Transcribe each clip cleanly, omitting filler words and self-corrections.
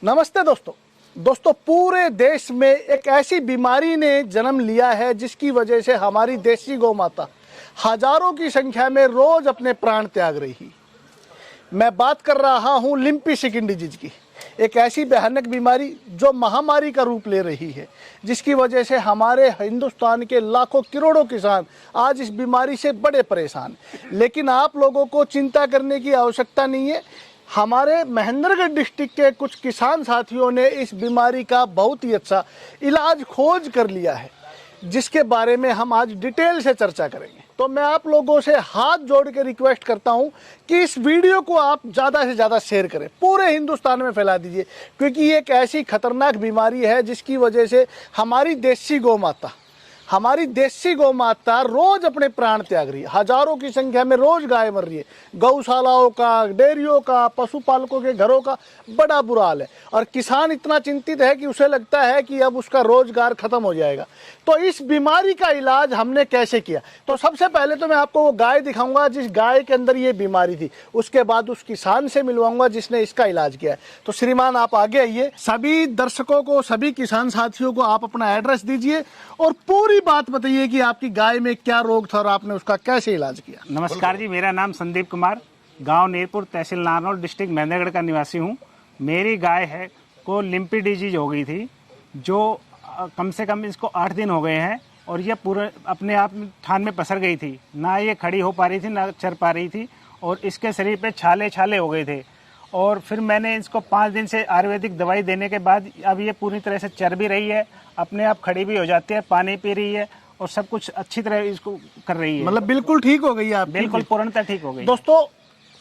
नमस्ते दोस्तों पूरे देश में एक ऐसी बीमारी ने जन्म लिया है जिसकी वजह से हमारी देसी गौ माता हजारों की संख्या में रोज अपने प्राण त्याग रही। मैं बात कर रहा हूं लिम्पी स्किन डिजीज की, एक ऐसी भयानक बीमारी जो महामारी का रूप ले रही है, जिसकी वजह से हमारे हिंदुस्तान के लाखों करोड़ों किसान आज इस बीमारी से बड़े परेशान। लेकिन आप लोगों को चिंता करने की आवश्यकता नहीं है। हमारे महेंद्रगढ़ डिस्ट्रिक्ट के कुछ किसान साथियों ने इस बीमारी का बहुत ही अच्छा इलाज खोज कर लिया है, जिसके बारे में हम आज डिटेल से चर्चा करेंगे। तो मैं आप लोगों से हाथ जोड़ के रिक्वेस्ट करता हूं कि इस वीडियो को आप ज़्यादा से ज़्यादा शेयर करें, पूरे हिंदुस्तान में फैला दीजिए, क्योंकि ये एक ऐसी खतरनाक बीमारी है जिसकी वजह से हमारी देसी गौ माता रोज अपने प्राण त्याग रही है। हजारों की संख्या में रोज गाय मर रही है। गौशालाओं का, डेयरियों का, पशुपालकों के घरों का बड़ा बुरा हाल है और किसान इतना चिंतित है कि उसे लगता है कि अब उसका रोजगार खत्म हो जाएगा। तो इस बीमारी का इलाज हमने कैसे किया, तो सबसे पहले तो मैं आपको वो गाय दिखाऊंगा जिस गाय के अंदर ये बीमारी थी, उसके बाद उस किसान से मिलवाऊंगा जिसने इसका इलाज किया है। तो श्रीमान आप आगे आइए। सभी दर्शकों को, सभी किसान साथियों को आप अपना एड्रेस दीजिए और पूरी बात बताइए कि आपकी गाय में क्या रोग था और आपने उसका कैसे इलाज किया। नमस्कार जी, मेरा नाम संदीप कुमार, गांव नीरपुर, तहसील नारनौल, डिस्ट्रिक्ट महेंद्रगढ़ का निवासी हूं। मेरी गाय है को लिम्पी डिजीज हो गई थी, जो कम से कम इसको 8 दिन हो गए हैं और ये पूरे अपने आप थान में पसर गई थी। ना ये खड़ी हो पा रही थी, ना चर पा रही थी और इसके शरीर पे छाले हो गए थे। और फिर मैंने इसको 5 दिन से आयुर्वेदिक दवाई देने के बाद अब ये पूरी तरह से चर भी रही है, अपने आप खड़ी भी हो जाती है, पानी पी रही है और सब कुछ अच्छी तरह इसको कर रही है। मतलब बिल्कुल ठीक हो गई है आप? बिल्कुल पूर्णतः ठीक हो गई। दोस्तों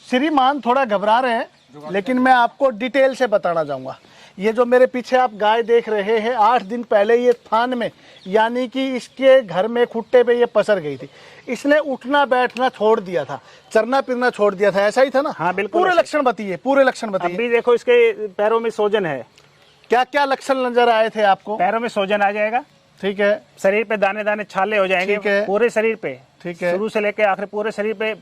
श्रीमान थोड़ा घबरा रहे हैं, लेकिन मैं आपको डिटेल से बताना चाहूंगा। ये जो मेरे पीछे आप गाय देख रहे हैं, 8 दिन पहले ये थान में, यानी कि इसके घर में खुट्टे पे ये पसर गई थी। इसने उठना बैठना छोड़ दिया था, चरना फिरना छोड़ दिया था, ऐसा ही था ना? हाँ बिल्कुल। पूरे लक्षण बताइए, पूरे लक्षण बताइए। अभी देखो इसके पैरों में सोजन है। क्या क्या लक्षण नजर आए थे आपको? पैरों में सोजन आ जाएगा, ठीक है। शरीर पे दाने दाने छाले हो जाएंगे, ठीक है। पूरे शरीर पे, ठीक है। शुरू से लेके आखिर पूरे शरीर पे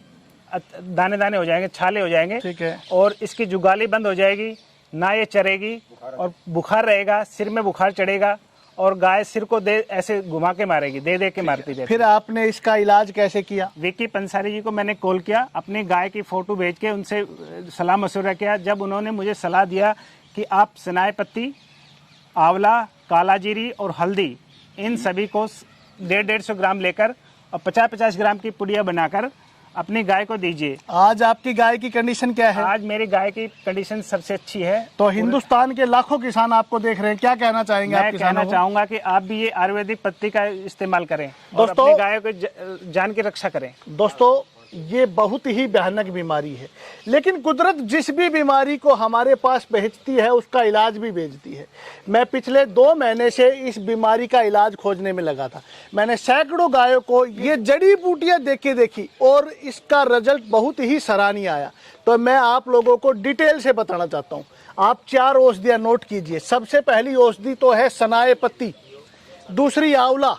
दाने दाने हो जाएंगे, छाले हो जाएंगे। ठीक है। और इसकी जुगाली बंद हो जाएगी, ना ये चरेगी और बुखार रहेगा, सिर में बुखार चढ़ेगा और गाय सिर को दे ऐसे घुमा के मारेगी, दे के मारती रहती। फिर आपने इसका इलाज कैसे किया? विक्की पंसारी जी को मैंने कॉल किया, अपनी गाय की फोटो भेज के उनसे सलाह मशवरा किया। जब उन्होंने मुझे सलाह दिया कि आप सनाए पत्ती, आंवला, काला जीरी और हल्दी, इन सभी को 150 ग्राम लेकर और 50-50 ग्राम की पुड़िया बनाकर अपनी गाय को दीजिए। आज आपकी गाय की कंडीशन क्या है? आज मेरी गाय की कंडीशन सबसे अच्छी है। तो हिंदुस्तान के लाखों किसान आपको देख रहे हैं, क्या कहना चाहेंगे? मैं कहना चाहूंगा कि आप भी ये आयुर्वेदिक पत्ती का इस्तेमाल करें और दोस्तों, अपनी गाय को जान की रक्षा करें। दोस्तों ये बहुत ही भयानक बीमारी है, लेकिन कुदरत जिस भी बीमारी को हमारे पास भेजती है उसका इलाज भी भेजती है। मैं पिछले 2 महीने से इस बीमारी का इलाज खोजने में लगा था। मैंने सैकड़ों गायों को ये जड़ी बूटियां देखी और इसका रिजल्ट बहुत ही सराहनीय आया। तो मैं आप लोगों को डिटेल से बताना चाहता हूँ। आप 4 औषधियाँ नोट कीजिए। सबसे पहली औषधि तो है सनाए पत्ती, दूसरी आंवला,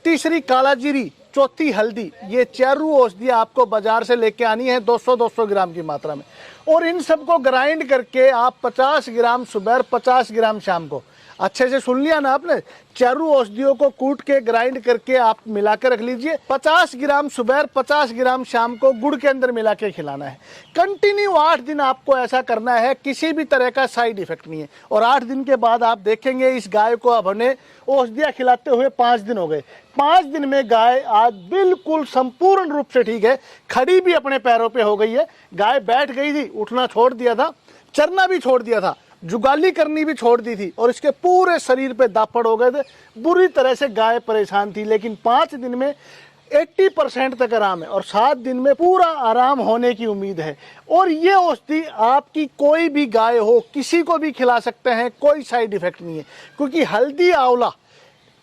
तीसरी काला जीरी, चौथी हल्दी। ये 4 औषधियाँ आपको बाजार से लेके आनी है 200-200 ग्राम की मात्रा में, और इन सबको ग्राइंड करके आप 50 ग्राम सुबह, 50 ग्राम शाम को, अच्छे से सुन लिया ना आपने? 4 औषधियों को कूट के ग्राइंड करके आप मिला के रख लीजिए। 50 ग्राम सुबह, 50 ग्राम शाम को गुड़ के अंदर मिला के खिलाना है। कंटिन्यू 8 दिन आपको ऐसा करना है, किसी भी तरह का साइड इफेक्ट नहीं है। और 8 दिन के बाद आप देखेंगे इस गाय को अब हमने औषधियाँ खिलाते हुए 5 दिन हो गए। 5 दिन में गाय आज बिल्कुल संपूर्ण रूप से ठीक है, खड़ी भी अपने पैरों पे हो गई है। गाय बैठ गई थी, उठना छोड़ दिया था, चरना भी छोड़ दिया था, जुगाली करनी भी छोड़ दी थी और इसके पूरे शरीर पे दापड़ हो गए थे। बुरी तरह से गाय परेशान थी, लेकिन 5 दिन में 80% तक आराम है और 7 दिन में पूरा आराम होने की उम्मीद है। और ये औषधि आपकी कोई भी गाय हो, किसी को भी खिला सकते हैं, कोई साइड इफेक्ट नहीं है, क्योंकि हल्दी, आंवला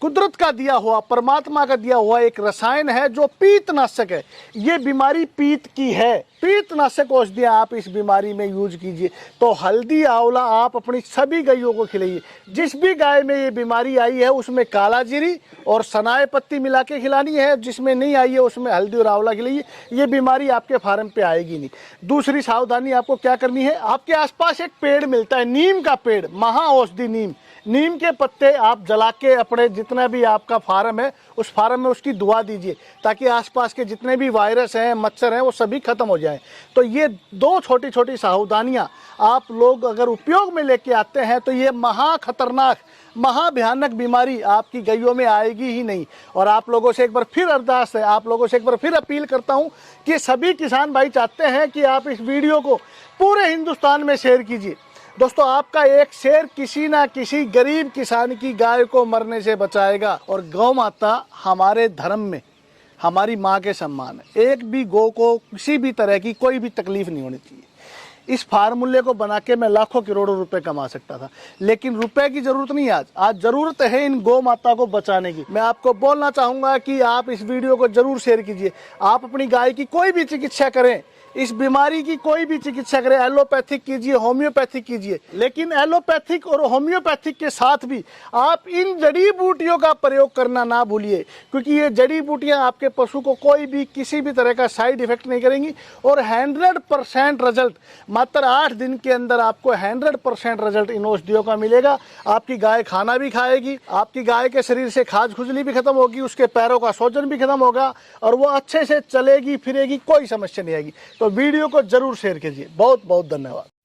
कुदरत का दिया हुआ, परमात्मा का दिया हुआ एक रसायन है जो पीतनाशक है। ये बीमारी पीत की है। पीतनाशक औषधियाँ आप इस बीमारी में यूज कीजिए। तो हल्दी आंवला आप अपनी सभी गायों को खिलाइए। जिस भी गाय में ये बीमारी आई है उसमें काला जीरी और सनाए पत्ती मिला के खिलानी है, जिसमें नहीं आई है उसमें हल्दी और आंवला खिलाइए। ये बीमारी आपके फार्म पे आएगी नहीं। दूसरी सावधानी आपको क्या करनी है, आपके आसपास एक पेड़ मिलता है, नीम का पेड़, महा औषधि नीम। नीम के पत्ते आप जला के अपने जितना भी आपका फार्म है उस फार्म में उसकी दुआ दीजिए, ताकि आसपास के जितने भी वायरस हैं, मच्छर हैं, वो सभी खत्म हो जाएं। तो ये दो छोटी छोटी सावधानियां आप लोग अगर उपयोग में लेके आते हैं तो ये महा खतरनाक, महा भयानक बीमारी आपकी गायों में आएगी ही नहीं। और आप लोगों से एक बार फिर अरदास है, आप लोगों से एक बार फिर अपील करता हूं कि सभी किसान भाई चाहते हैं कि आप इस वीडियो को पूरे हिंदुस्तान में शेयर कीजिए। दोस्तों, आपका एक शेयर किसी ना किसी गरीब किसान की गाय को मरने से बचाएगा। और गौ माता हमारे धर्म में हमारी माँ के सम्मान है। एक भी गौ को किसी भी तरह की कोई भी तकलीफ नहीं होनी चाहिए। इस फार्मूले को बना के मैं लाखों करोड़ों रुपए कमा सकता था, लेकिन रुपए की जरूरत नहीं है। आज जरूरत है इन गौ माता को बचाने की। मैं आपको बोलना चाहूँगा कि आप इस वीडियो को जरूर शेयर कीजिए। आप अपनी गाय की कोई भी चिकित्सा करें, इस बीमारी की कोई भी चिकित्सा करें, एलोपैथिक कीजिए, होम्योपैथिक कीजिए, लेकिन एलोपैथिक और होम्योपैथिक के साथ भी आप इन जड़ी बूटियों का प्रयोग करना ना भूलिए, क्योंकि ये जड़ी बूटियां आपके पशु को कोई भी किसी भी तरह का साइड इफेक्ट नहीं करेंगी। और 100% रिजल्ट, मात्र 8 दिन के अंदर आपको 100% रिजल्ट इन औषधियों का मिलेगा। आपकी गाय खाना भी खाएगी, आपकी गाय के शरीर से खाज खुजली भी खत्म होगी, उसके पैरों का सूजन भी खत्म होगा और वो अच्छे से चलेगी फिरेगी, कोई समस्या नहीं आएगी। तो वीडियो को जरूर शेयर कीजिए। बहुत बहुत धन्यवाद।